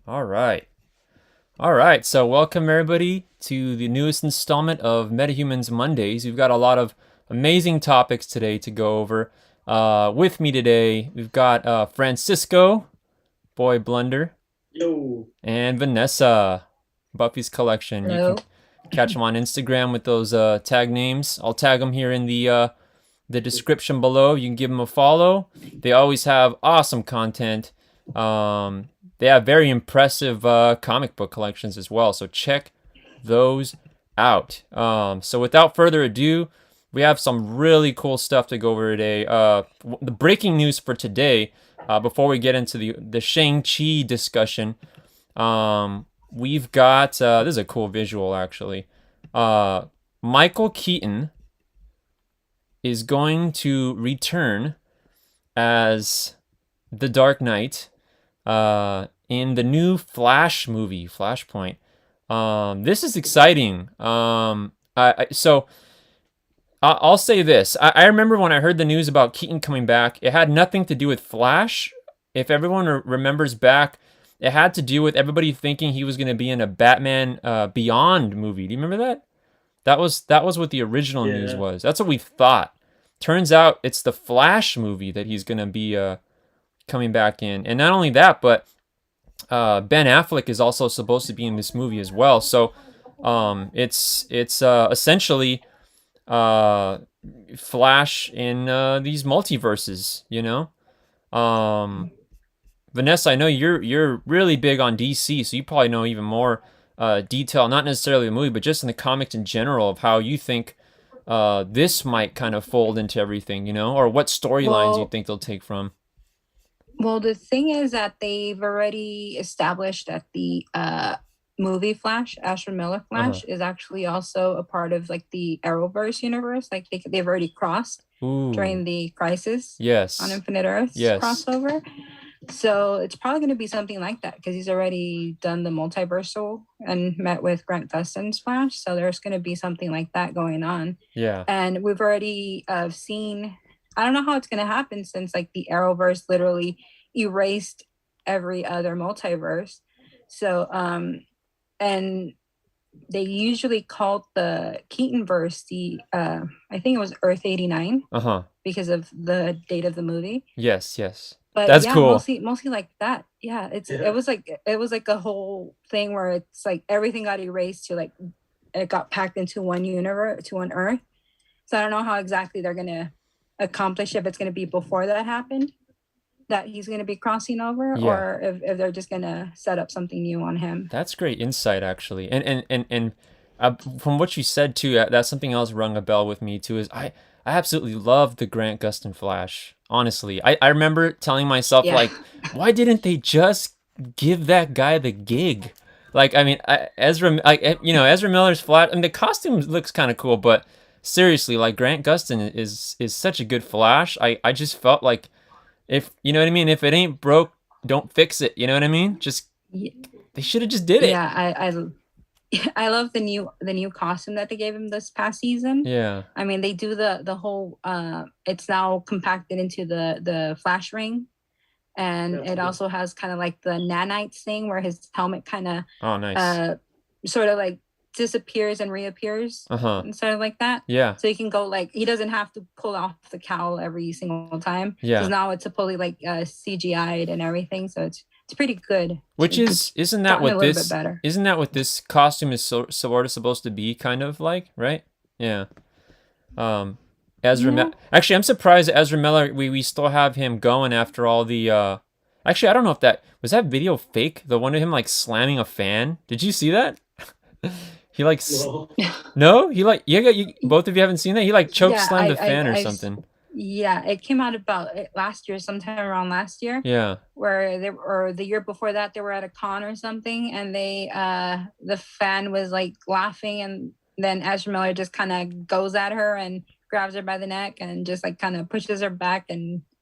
All right. All right. So, welcome everybody to the newest installment of Metahumans Mondays. We've got a lot of amazing topics today to go over. With me today, we've got Francisco, Boy Blunder, Yo. and Vanessa, Buffy's Collection. You can Hello. catch them on Instagram with those tag names. I'll tag them here in the description below. You can give them a follow. They always have awesome content. They have very impressive comic book collections as well. So check those out. So without further ado, we have some really cool stuff to go over today. The breaking news for today, before we get into the Shang Chi discussion, we've got this is a cool visual actually. Michael Keaton is going to return as the Dark Knight in the new Flash movie, Flashpoint. This is exciting. So I'll say this. I remember when I heard the news about Keaton coming back, it had nothing to do with Flash. If everyone remembers back, it had to do with everybody thinking he was going to be in a Batman Beyond movie. Do you remember that? That was what the original news Yeah. was. That's what we thought. Turns out it's the Flash movie that he's gonna be coming back in, and not only that, but Ben Affleck is also supposed to be in this movie as well. So it's essentially uh, Flash in these multiverses. Vanessa, I know you're really big on DC, so you probably know even more detail, not necessarily the movie, but just in the comics in general of how you think this might kind of fold into everything, or what storylines you Well, think they'll take from. well, the thing is that they've already established that the movie Flash, Ashton Miller Uh huh. Flash, is actually also a part of like the Arrowverse universe. Like they've already crossed Ooh, during the Crisis on yes, Infinite Earths yes, crossover. So it's probably going to be something like that because he's already done the multiversal and met with Grant Gustin's Flash. So there's going to be something like that going on. yeah, And we've already seen, I don't know how it's going to happen since like the Arrowverse literally erased every other multiverse. So and they usually called the Keaton verse the I think it was Earth 89 uh huh, because of the date of the movie. yes, yes. But That's yeah, cool. mostly like that. Yeah, it Yeah. was like a whole thing where it's like everything got erased to like it got packed into one universe, to one Earth. So I don't know how exactly they're gonna accomplish, if it's gonna be before that happened, that he's gonna be crossing over, Yeah, or if they're just gonna set up something new on him. that's great insight actually, and from what you said too, that's something else rung a bell with me too. Is I absolutely love the Grant Gustin Flash. Honestly, I remember telling myself Yeah. like, why didn't they just give that guy the gig? Like, I mean, Ezra, like, Ezra Miller's Flash. I mean, the costume looks kind of cool, but seriously, like Grant Gustin is such a good Flash. I just felt like if you know what I mean, if it ain't broke, don't fix it. You know what I mean? Just they should have just did it. Yeah, I love the new costume that they gave him this past season. Yeah. I mean, they do the whole it's now compacted into the flash ring, and That's it cool. also has kind of like the nanites thing where his helmet kind of Oh, nice. uh sort of like disappears and reappears Uh huh. and sort of like that. Yeah. So he can go like he doesn't have to pull off the cowl every single time because Yeah. now it's supposedly like CGI'd and everything. So it's pretty good. Which It's isn't that gotten a what little bit this better. isn't that what this costume is sort of supposed to be, kind of like, right? Yeah. Um, Yeah. Actually, I'm surprised that Ezra Miller. We still have him going after all the. Actually, I don't know if that was that video fake. The one of him like slamming a fan. Did you see that? He like No. no. He like both of you haven't seen that. He like choke Yeah, slammed a fan or something. yeah, it came out about last year, sometime around last year, Yeah. where they or the year before that they were at a con or something, and the fan was like laughing, and then Ezra Miller just kind of goes at her and grabs her by the neck and just like kind of pushes her back,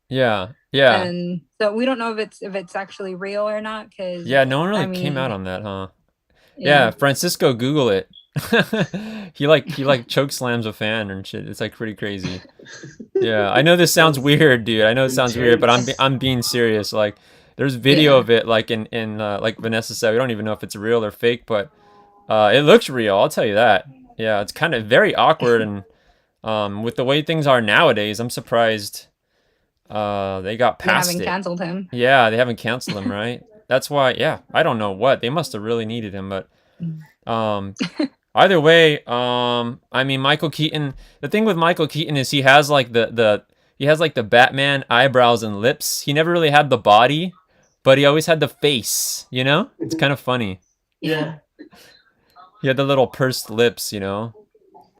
Yeah. Yeah. and so we don't know if it's actually real or not, because Yeah. No one I really came out mean, on that, huh? yeah. Yeah, Francisco, Google it. he like choke slams a fan and shit. It's like pretty crazy. Yeah, I know this sounds That's weird, dude. I know it sounds weird, but intense. I'm being serious. Like, There's video Yeah. of it, like in like Vanessa said, we don't even know if it's real or fake, but it looks real. I'll tell you that. Yeah, it's kind of very awkward, and with the way things are nowadays, I'm surprised they got They past haven't it. canceled him. Yeah, they haven't canceled him, right? That's why. Yeah, I don't know what they must have really needed him, but um, either way, I mean, Michael Keaton. The thing with Michael Keaton is he has like he has like the Batman eyebrows and lips. He never really had the body, but he always had the face. You know, it's kind of funny. Yeah. Yeah. He had the little pursed lips. You know,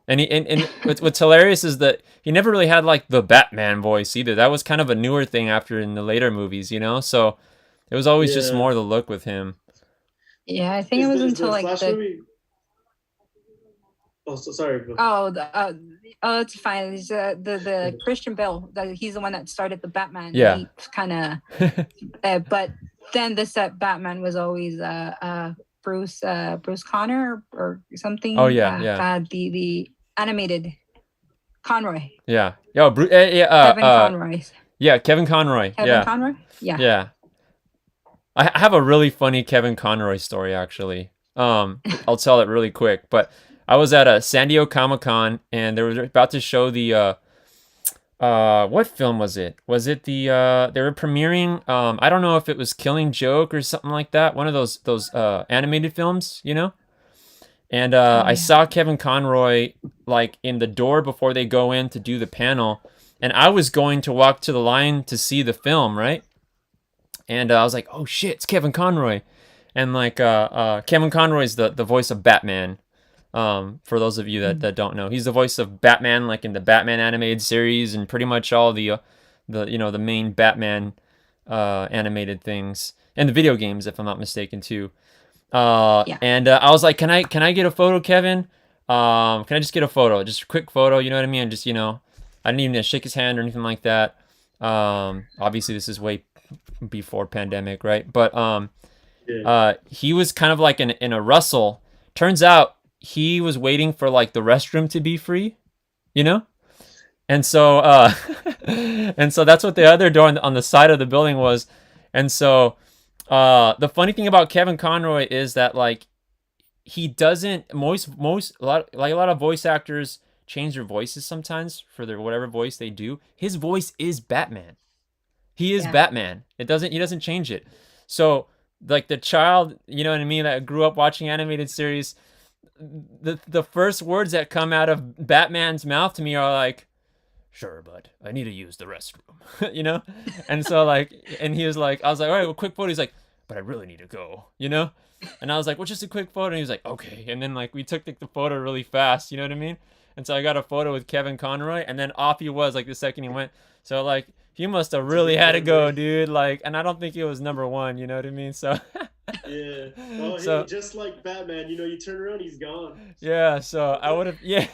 and what's hilarious is that he never really had like the Batman voice either. That was kind of a newer thing after in the later movies. You know, so it was always just Yeah. more the look with him. Yeah, I think it was Is until the like Flash the movie? Oh, so sorry. oh the oh it's fine. It's, the Christian Bale. He's the one that started the Batman. Yeah. He kind of but then the set Batman was always Bruce Connor or something. Oh yeah, yeah. The animated Conroy. Yeah. Yo, Kevin Conroy. yeah, Kevin Conroy. Kevin Yeah. Conroy? Yeah. Yeah. I have a really funny Kevin Conroy story actually. I'll tell it really quick, but I was at a San Diego Comic-Con and they were about to show the what film was it? Was it the they were premiering I don't know if it was Killing Joke or something like that, one of those animated films, you know? And I yeah. saw Kevin Conroy like in the door before they go in to do the panel, and I was going to walk to the line to see the film, right? And I was like, "Oh shit, it's Kevin Conroy," and like Kevin Conroy's the voice of Batman. For those of you that don't know, he's the voice of Batman, like in the Batman animated series and pretty much all the you know the main Batman animated things and the video games, if I'm not mistaken, too. Yeah. And I was like, can I get a photo, Kevin? Can I just get a photo, just a quick photo? You know what I mean? And just I didn't even shake his hand or anything like that. Obviously this is way before pandemic, right? But Yeah. he was kind of like in a rustle. Turns out he was waiting for like the restroom to be free, you know? And so and so that's what the other door on the side of the building was. And so the funny thing about Kevin Conroy is that like he doesn't a lot of voice actors change their voices sometimes for their whatever voice they do. His voice is Batman. He is Yeah. Batman. He doesn't change it. So like the child, you know what I mean, that grew up watching animated series, the first words that come out of Batman's mouth to me are like, "Sure, but I need to use the restroom," you know? And so like, and he was like, I was like, "All right, well, quick photo." He's like, "But I really need to go," you know? And I was like, "Well, just a quick photo." And he was like, "Okay." And then like we took the photo really fast, you know what I mean? And so I got a photo with Kevin Conroy, and then off he was like the second he went. So like he must have really had to go, dude. Like, and I don't think it was number one, you know what I mean? So Yeah. Oh, so hey, just like Batman, you turn around, he's gone. yeah, so I would have, yeah,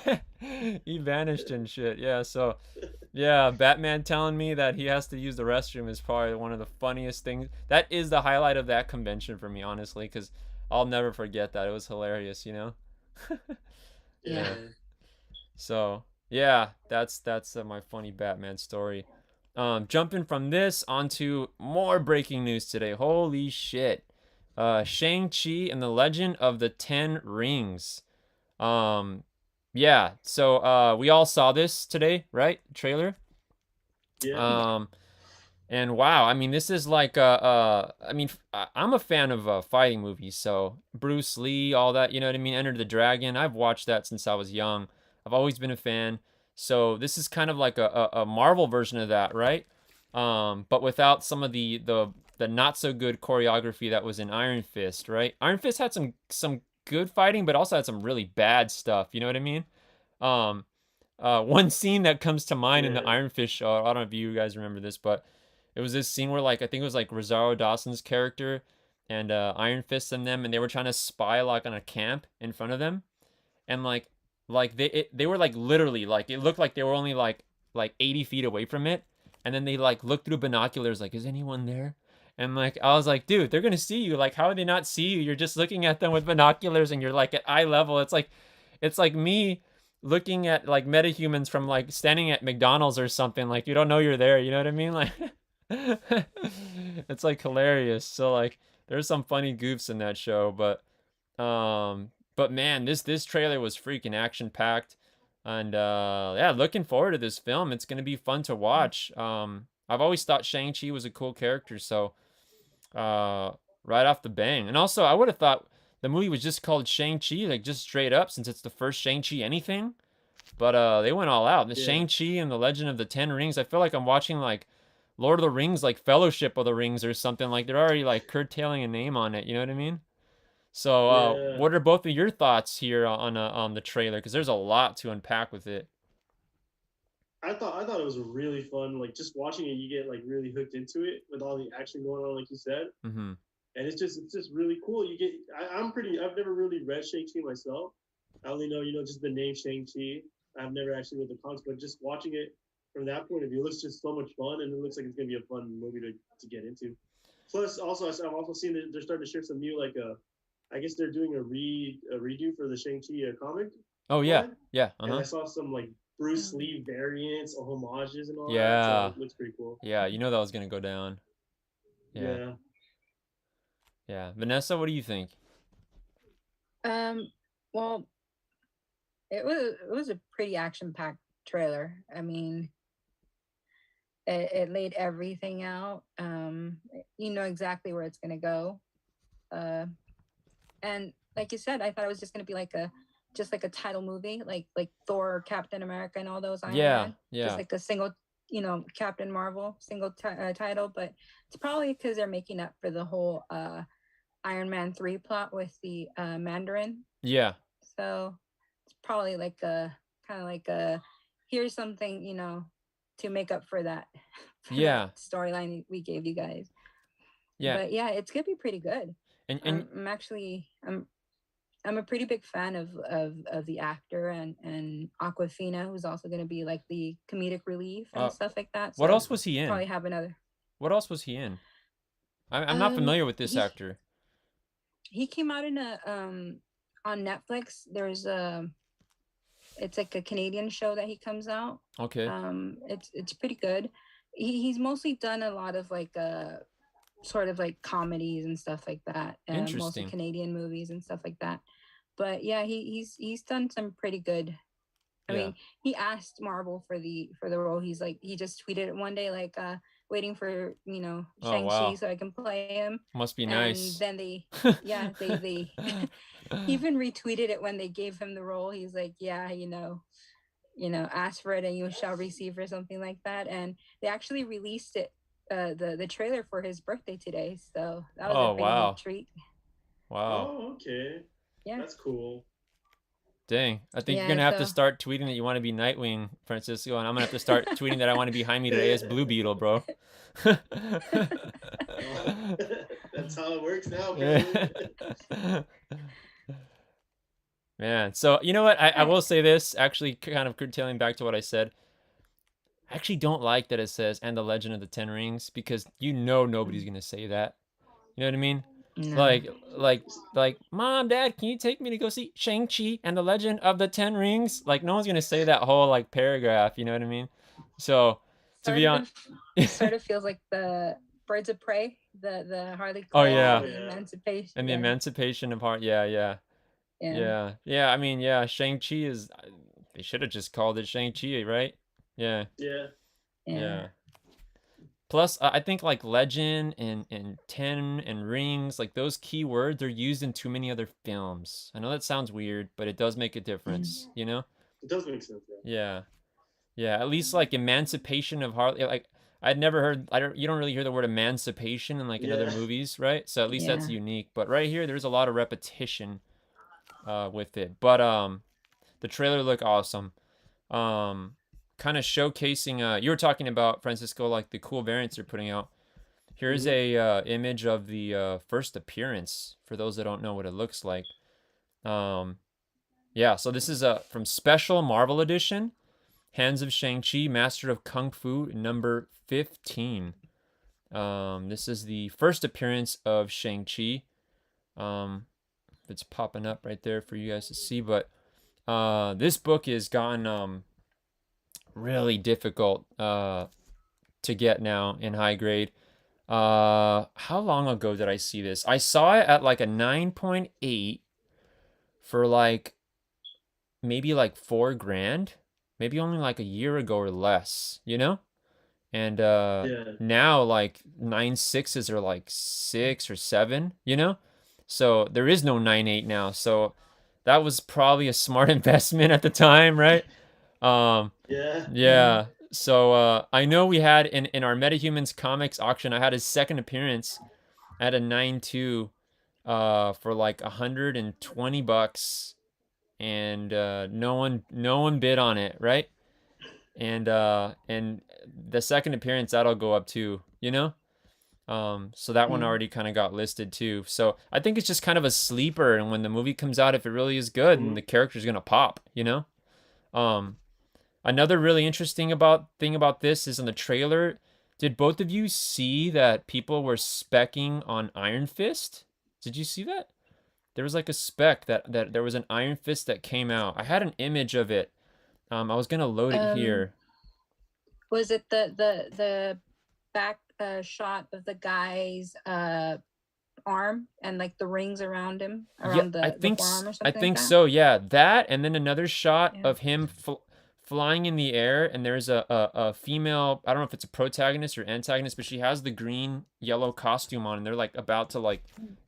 he vanished and shit. Yeah, so yeah, Batman telling me that he has to use the restroom is probably one of the funniest things. That is the highlight of that convention for me, honestly, because I'll never forget that. It was hilarious, you know? Yeah. Yeah. So yeah, that's my funny Batman story. Jumping from this onto more breaking news today. Holy shit. Shang Chi and the Legend of the Ten Rings. Yeah, so we all saw this today, right? Trailer. Yeah. And wow, I mean, this is like I mean, I'm a fan of fighting movies, so Bruce Lee, all that, you know what I mean? Enter the Dragon. I've watched that since I was young. I've always been a fan. So this is kind of like a Marvel version of that, right? But without some of the not so good choreography that was in Iron Fist, right? Iron Fist had some good fighting, but also had some really bad stuff. You know what I mean? Um, one scene that comes to mind in the Yeah. Iron Fist show. I don't know if you guys remember this, but it was this scene where like I think it was like Rosario Dawson's character and Iron Fist and them, and they were trying to spy like on a camp in front of them, and like they were like literally like it looked like they were only like 80 feet away from it, and then they like looked through binoculars like, is anyone there? And like I was like, dude, they're gonna see you. Like, how would they not see you? You're just looking at them with binoculars, and you're like at eye level. It's like me looking at like metahumans from like standing at McDonald's or something. Like you don't know you're there. You know what I mean? Like, It's like hilarious. So like there's some funny goofs in that show, but man, this trailer was freaking action packed, and yeah, looking forward to this film. It's gonna be fun to watch. I've always thought Shang Chi was a cool character, so uh, right off the bang. And also, I would have thought the movie was just called Shang Chi, like just straight up, since it's the first Shang Chi anything. But they went all out. The Yeah. Shang Chi and the Legend of the Ten Rings. I feel like I'm watching like Lord of the Rings, like Fellowship of the Rings or something. Like they're already like curtailing a name on it. You know what I mean? So, Yeah. what are both of your thoughts here on the trailer? Because there's a lot to unpack with it. I thought it was really fun. Like just watching it, you get like really hooked into it with all the action going on, like you said. Mm-hmm. And it's just really cool. I've never really read Shang-Chi myself. I only know, just the name Shang-Chi. I've never actually read the comics, but just watching it from that point of view, it looks just so much fun, and it looks like it's gonna be a fun movie to get into. Plus, also I've also seen that they're starting to share some new I guess they're doing a redo for the Shang-Chi comic Oh yeah, line, yeah, and I saw some like Bruce Lee variants or homages and all that, so yeah, it looks pretty cool. yeah. You know that was gonna go down. Yeah, Yeah. yeah. Vanessa, what do you think? Well, it was a pretty action packed trailer. I mean, it laid everything out. You know exactly where it's gonna go. Uh, and like you said, I thought it was just gonna be like a title movie, like Thor, Captain America, and all those Iron Yeah, Man, just yeah, like a single, Captain Marvel single title. But it's probably because they're making up for the whole Iron Man 3 plot with the Mandarin. yeah, So it's probably like a kind of like a here's something, to make up for that for that yeah, storyline we gave you guys. yeah. But yeah, it's gonna be pretty good. And I'm actually I'm a pretty big fan of the actor and Aquafina, who's also gonna be like the comedic relief and stuff like that. what So else was he in? probably have another. What else was he in? I'm not familiar with this He actor. he came out in a on Netflix. There's a It's like a Canadian show that he comes out. Okay, It's pretty good. He's mostly done a lot of like sort of like comedies and stuff like that. Mostly interesting. Canadian movies and stuff like that. But yeah, he's done some pretty good. I Yeah. mean, he asked Marvel for the role. He just tweeted it one day like waiting for Oh Shang-Chi wow, so I can play him. must be And nice. then they he even retweeted it when they gave him the role. He's like, yeah, ask for it and you shall receive, or something like that. And they actually released it, the trailer for his birthday today. So that was a Oh big neat wow, treat. wow. Oh, okay. Yeah. That's cool. Dang, I think you're Yeah. gonna have to So start tweeting that you want to be Nightwing, Francisco, and I'm gonna have to start tweeting that I want to be Jaime Reyes Blue Beetle, bro. That's how it works now, Yeah. apparently. Man, so you know what? I all right. will say this, actually, kind of curtailing back to what I said. I actually don't like that it says "and the Legend of the Ten Rings" because nobody's gonna say that. You know what I mean? No. Like, like, Mom, Dad, can you take me to go see Shang Chi and the Legend of the Ten Rings? Like, no one's gonna say that whole like paragraph. You know what I mean? So, to be Sort on, of sort of feels like the Birds of Prey, the Harley oh Quinn, Oh yeah, the yeah. Emancipation. and the Yeah. Emancipation of Heart. Yeah, yeah, Yeah. yeah. I mean, yeah, Shang Chi is. They should have just called it Shang Chi, right? Yeah, Yeah. Yeah. yeah. Plus, I think like legend and ten and rings, like those key words are used in too many other films. I know that sounds weird, but it does make a difference, you know? It does make sense, yeah. Yeah. Yeah, at least like emancipation of Harley, like I'd never heard you don't really hear the word emancipation in like in other Yeah. movies, right? So at least that's Yeah. unique. But right here there's a lot of repetition with it. But the trailer looked awesome. Um kind of showcasing you were talking about Francisco like the cool variants they're putting out. Here's Hmm. a image of the first appearance for those that don't know what it looks like. Um, yeah, so this is from Special Marvel Edition, Hands of Shang-Chi, Master of Kung Fu, number 15. This is the first appearance of Shang-Chi. It's popping up right there for you guys to see, but this book has gotten really difficult to get now in high grade. How long ago did I see this? I saw it at like a 9.8 for like maybe like 4 grand, maybe only like a year ago or less, you know? And Yeah. now like 9.6s are like 6 or 7, you know? So there is no 9.8 now. So that was probably a smart investment at the time, right? Um, Yeah. Yeah. yeah. So I know we had in our Metahumans comics auction, I had his second appearance at a 9.2 for like 120 bucks, and no one bid on it, right? And the second appearance, that'll go up too, you know? So that one Yeah. already kind of got listed too. So I think it's just kind of a sleeper, and when the movie comes out, if it really is good, then the Mhm. character's gonna pop, you know? Um, Another really interesting thing about this is in the trailer. Did both of you see that people were specking on Iron Fist? Did you see that? There was like a spec that there was an Iron Fist that came out. I had an image of it. I was gonna load it Um, here. was it the back shot of the guy's arm and like the rings around him, Yeah, around I the think forearm or I something like think that? so. Yeah, that, and then another shot Yeah. of him flying in the air, and there's a female. I don't know if it's a protagonist or antagonist, but she has the green yellow costume on, and they're like about to like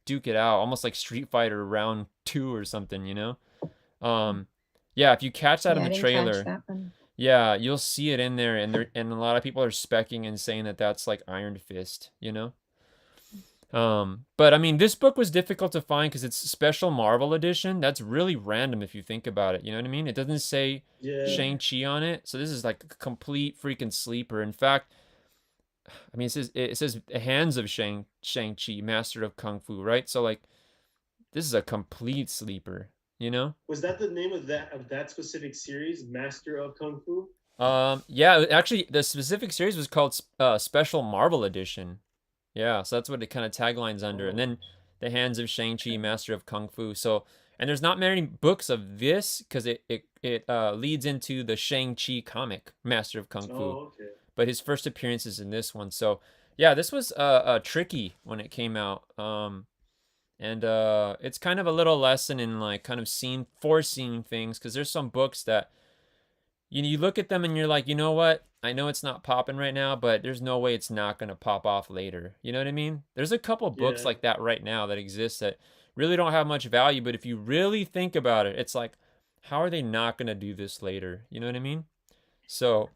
duke it out, almost like Street Fighter round two or something, you know? Um, yeah, if you catch that in Yeah, the I didn't catch trailer, that one. yeah, you'll see it in there, and a lot of people are specking and saying that that's like Iron Fist, you know? But I mean, this book was difficult to find because it's special Marvel edition. That's really random if you think about it. You know what I mean? It doesn't say Yeah. Yeah. Shang-Chi on it. So this is like a complete freaking sleeper. In fact, I mean, it says Hands of Shang-Chi, Master of Kung Fu, right? So like this is a complete sleeper, you know? Was that the name of that specific series, Master of Kung Fu? Yeah, actually the specific series was called Special Marvel Edition. Yeah, so that's what it kind of taglines under. And Oh. then The Hands of Shang-Chi, Master of Kung Fu. So, and there's not many books of this because it leads into the Shang-Chi comic, Master of Kung Fu. Oh, okay. But his first appearance is in this one. So, yeah, this was tricky when it came out. And it's kind of a little lesson in like kind of foreseeing things because there's some books that you look at them and you're like, you know what? I know it's not popping right now, but there's no way it's not going to pop off later. You know what I mean? There's a couple books Yeah. like that right now that exist that really don't have much value, but if you really think about it, it's like, how are they not going to do this later? You know what I mean? So,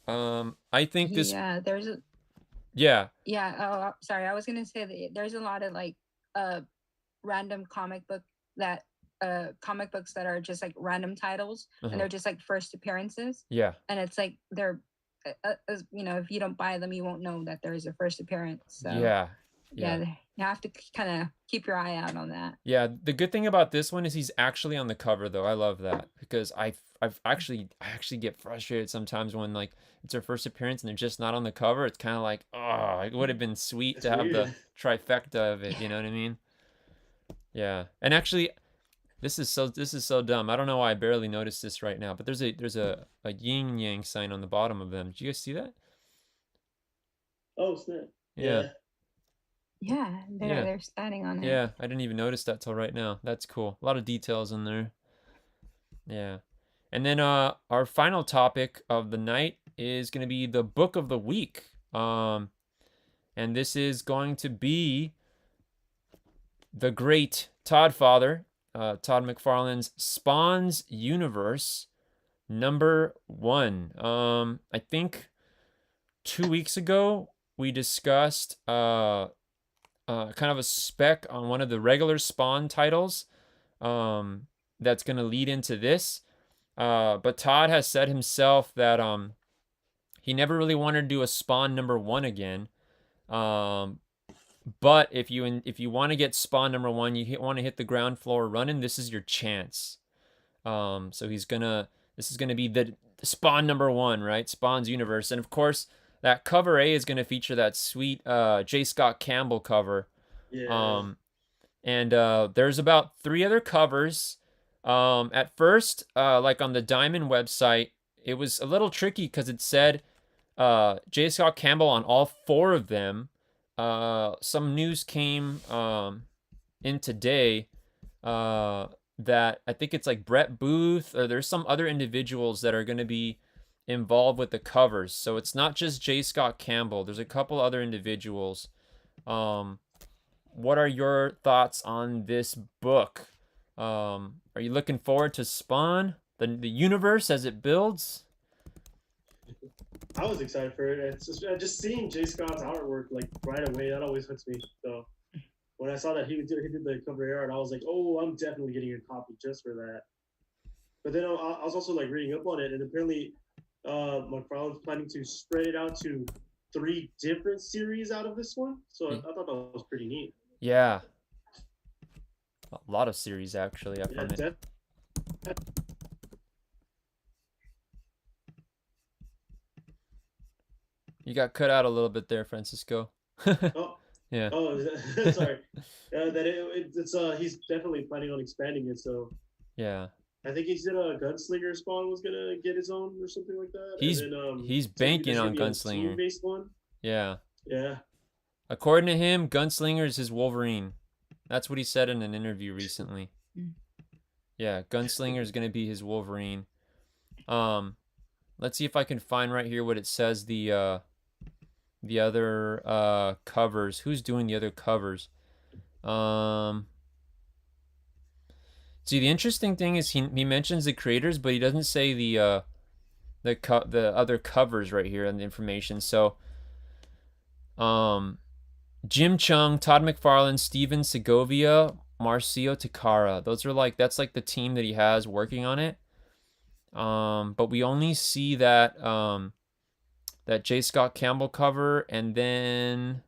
I think this, Yeah, there's a yeah, yeah, oh, sorry. I was gonna say that there's a lot of like uh random comic books that are just like random titles and uh-huh, they're just like first appearances, yeah, and it's like they're if you don't buy them you won't know that there's a first appearance. So yeah, yeah, yeah. you have to kind of keep your eye out on that. Yeah, the good thing about this one is he's actually on the cover though. I love that because I actually get frustrated sometimes when like it's their first appearance and they're just not on the cover. It's kind of like, oh, it would have been sweet That's to have the weird. trifecta of it, you know what I mean? Yeah. And actually this is so dumb. I don't know why I barely noticed this right now, but there's a yin yang sign on the bottom of them. Did you guys see that? Oh, snap. Yeah. Yeah. Yeah, they're Yeah. they're standing on it. Yeah, I didn't even notice that till right now. That's cool. A lot of details in there. Yeah. And then our final topic of the night is going to be the book of the week. And this is going to be the great Todd Father, Todd McFarlane's Spawns Universe #1. I think 2 weeks ago we discussed kind of a spec on one of the regular Spawn titles that's going to lead into this. But Todd has said himself that he never really wanted to do a Spawn #1 again. Um, but if you want to get Spawn #1, you want to hit the ground floor running. This is your chance. So this is gonna be the Spawn #1, right? Spawn's universe, and of course that cover A is gonna feature that sweet J. Scott Campbell cover. Yeah. Um, and there's about 3 other covers. At first, like on the Diamond website, it was a little tricky because it said J. Scott Campbell on all 4 of them. Some news came in today that I think it's like Brett Booth, or there's some other individuals that are going to be involved with the covers. So it's not just J. Scott Campbell. There's a couple other individuals. What are your thoughts on this book? Are you looking forward to Spawn, the universe as it builds? I was excited for it. It's just seeing Jay Scott's artwork like right away. That always hooks me. So when I saw that he did the cover art, I was like, oh, I'm definitely getting a copy just for that. But then I was also like reading up on it, and apparently, McFarlane's planning to spread it out to 3 different series out of this one. So I thought that was pretty neat. Yeah, a lot of series actually. Yeah, You got cut out a little bit there, Francisco. oh, Yeah. oh, sorry. It's he's definitely planning on expanding it. So Yeah. I think he said Gunslinger Spawn was gonna get his own or something like that. He's and then, he's so banking there's on gonna be a Gunslinger. team-based one. Yeah. Yeah. According to him, Gunslinger is his Wolverine. That's what he said in an interview recently. Yeah, Gunslinger is going to be his Wolverine. Let's see if I can find right here what it says the other covers. Who's doing the other covers? See, the interesting thing is he mentions the creators, but he doesn't say the other covers right here in the information. So, Jim Chung, Todd McFarlane, Steven Segovia, Marcio Takara. That's like the team that he has working on it. But we only see that that J. Scott Campbell cover, and then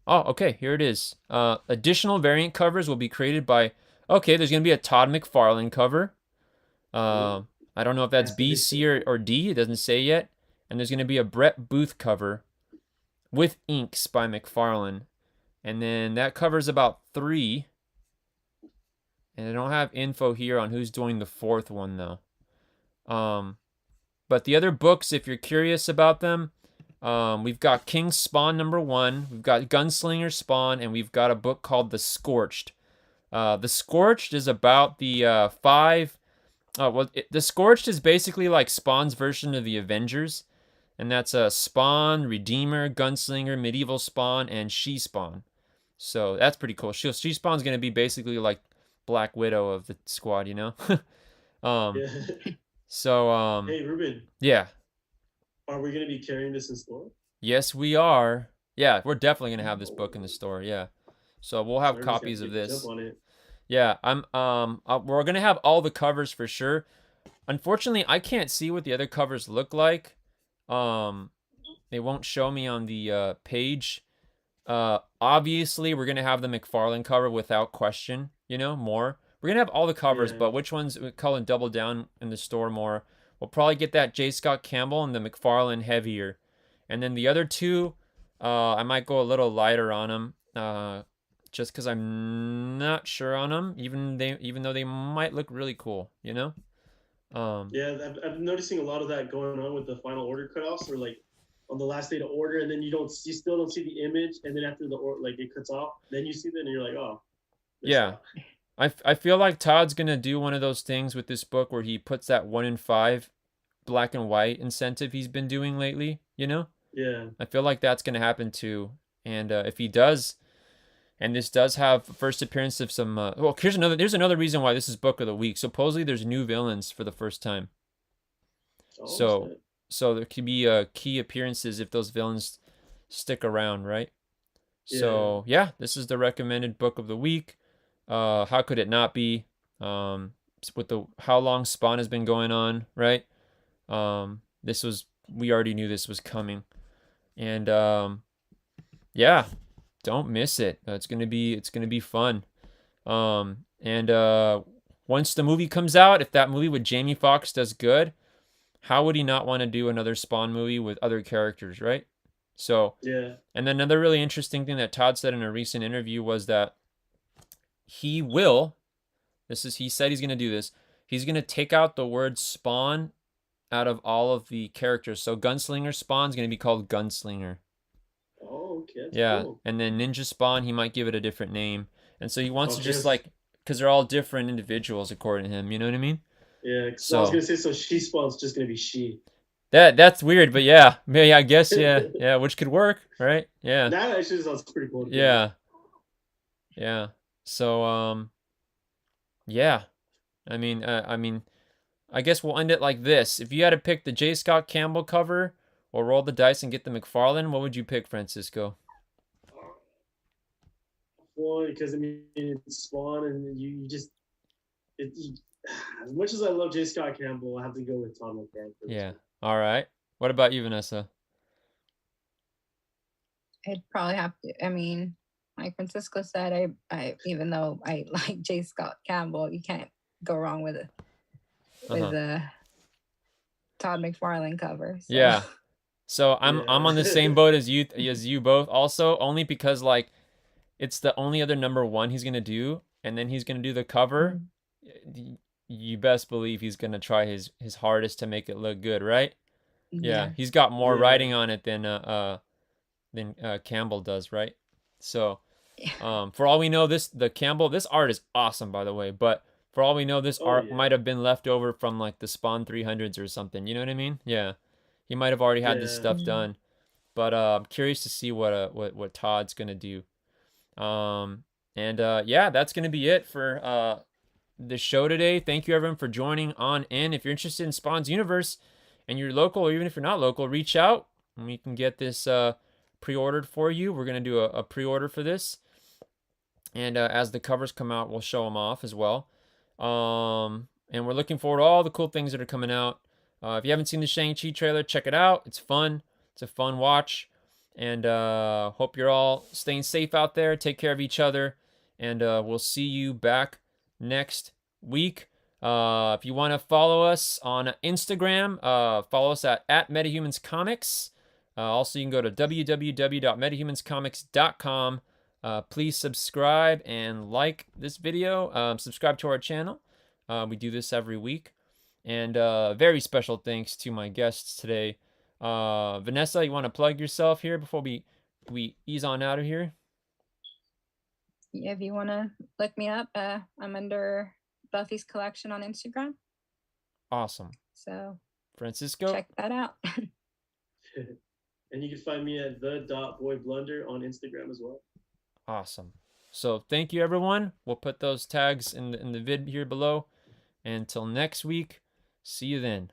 okay, here it is. Additional variant covers will be created by. Okay, there's gonna be a Todd McFarlane cover. I don't know if that's B, C, or D. It doesn't say yet. And there's gonna be a Brett Booth cover with inks by McFarlane. And then that covers about 3. And I don't have info here on who's doing the 4th one, though. But the other books, if you're curious about them, we've got King Spawn #1, we've got Gunslinger Spawn, and we've got a book called The Scorched. The Scorched is about the 5... The Scorched is basically like Spawn's version of the Avengers. And that's Spawn, Redeemer, Gunslinger, Medieval Spawn, and She-Spawn. So that's pretty cool. She-Spawn's going to be basically like Black Widow of the squad, you know? Yeah. So, Hey, Ruben. Yeah. Are we going to be carrying this in store? Yes, we are. Yeah, we're definitely going to have this book in the store, yeah. So we'll have copies of this. Jump on it. Yeah, we're going to have all the covers for sure. Unfortunately, I can't see what the other covers look like. They won't show me on the page. Obviously, we're gonna have the McFarlane cover without question. You know, more. We're gonna have all the covers, but which ones we call and double down in the store more? We'll probably get that J. Scott Campbell and the McFarlane heavier, and then the other 2, I might go a little lighter on them, just because I'm not sure on them, even though they might look really cool. You know. Yeah, I'm noticing a lot of that going on with the final order cutoffs, or like on the last day to order, and then you still don't see the image, and then after it cuts off, then you see it, and you're like, oh. Yeah, I feel like Todd's gonna do one of those things with this book where he puts that 1 in 5 black and white incentive he's been doing lately. You know. Yeah. I feel like that's gonna happen too, and if he does. And this does have first appearance of some. Well, there's another reason why this is book of the week. Supposedly, there's new villains for the first time. Oh, so there could be key appearances if those villains stick around, right? Yeah. So yeah, this is the recommended book of the week. How could it not be? With how long Spawn has been going on, right? We already knew this was coming, and yeah. Don't miss it. It's gonna be fun. And once the movie comes out, if that movie with Jamie Foxx does good, how would he not want to do another Spawn movie with other characters, right? So yeah. And then another really interesting thing that Todd said in a recent interview was that he said he's gonna do this. He's gonna take out the word Spawn out of all of the characters. So Gunslinger Spawn's gonna be called Gunslinger. Oh, okay, that's Yeah, cool. and then Ninja Spawn, he might give it a different name, and so he wants to Okay, just like, because they're all different individuals according to him. You know what I mean? yeah. So I was So gonna say, so she spawn's just gonna be she. that's weird, but yeah, maybe I guess yeah, which could work, right? Yeah, That actually sounds pretty cool. To be honest. yeah, yeah. So yeah. I guess we'll end it like this. If you had to pick the J. Scott Campbell cover or roll the dice and get the McFarlane, what would you pick, Francisco? Well, because I mean, it's Spawn, and you just as much as I love J. Scott Campbell, I have to go with Tom McFarlane for this Yeah. one. All right. What about you, Vanessa? I'd probably have to. I mean, like Francisco said, I even though I like J. Scott Campbell, you can't go wrong with Uh-huh. a Todd McFarlane cover. So. Yeah. So I'm Yeah. I'm on the same boat as you both also, only because like it's the only other number one he's gonna do, and then he's gonna do the cover. You best believe he's gonna try his hardest to make it look good, right? Yeah, Yeah. he's got more Yeah. writing on it than Campbell does, right? So, for all we know, this art is awesome, by the way. But for all we know, this Oh art yeah. might have been left over from like the Spawn 300s or something. You know what I mean? Yeah, he might have already had this Yeah. stuff done. But I'm curious to see what Todd's gonna do. Um, and yeah, that's gonna be it for the show today. Thank you everyone for joining on in. If you're interested in Spawn's universe and you're local, or even if you're not local, reach out and we can get this pre-ordered for you. We're gonna do a pre-order for this, and as the covers come out, we'll show them off as well. And we're looking forward to all the cool things that are coming out. If you haven't seen the Shang-Chi trailer, check it out. It's fun. It's a fun watch. And hope you're all staying safe out there. Take care of each other. And we'll see you back next week. If you want to follow us on Instagram, follow us at MetahumansComics. Also, you can go to www.metahumanscomics.com. Please subscribe and like this video. Subscribe to our channel. We do this every week. And very special thanks to my guests today. Vanessa, you want to plug yourself here before we ease on out of here? Yeah, if you want to look me up, I'm under Buffy's Collection on Instagram. Awesome. So Francisco? check that out. And you can find me at the.boyblunder on Instagram as well. Awesome. So thank you, everyone. We'll put those tags in the vid here below. And until next week, see you then.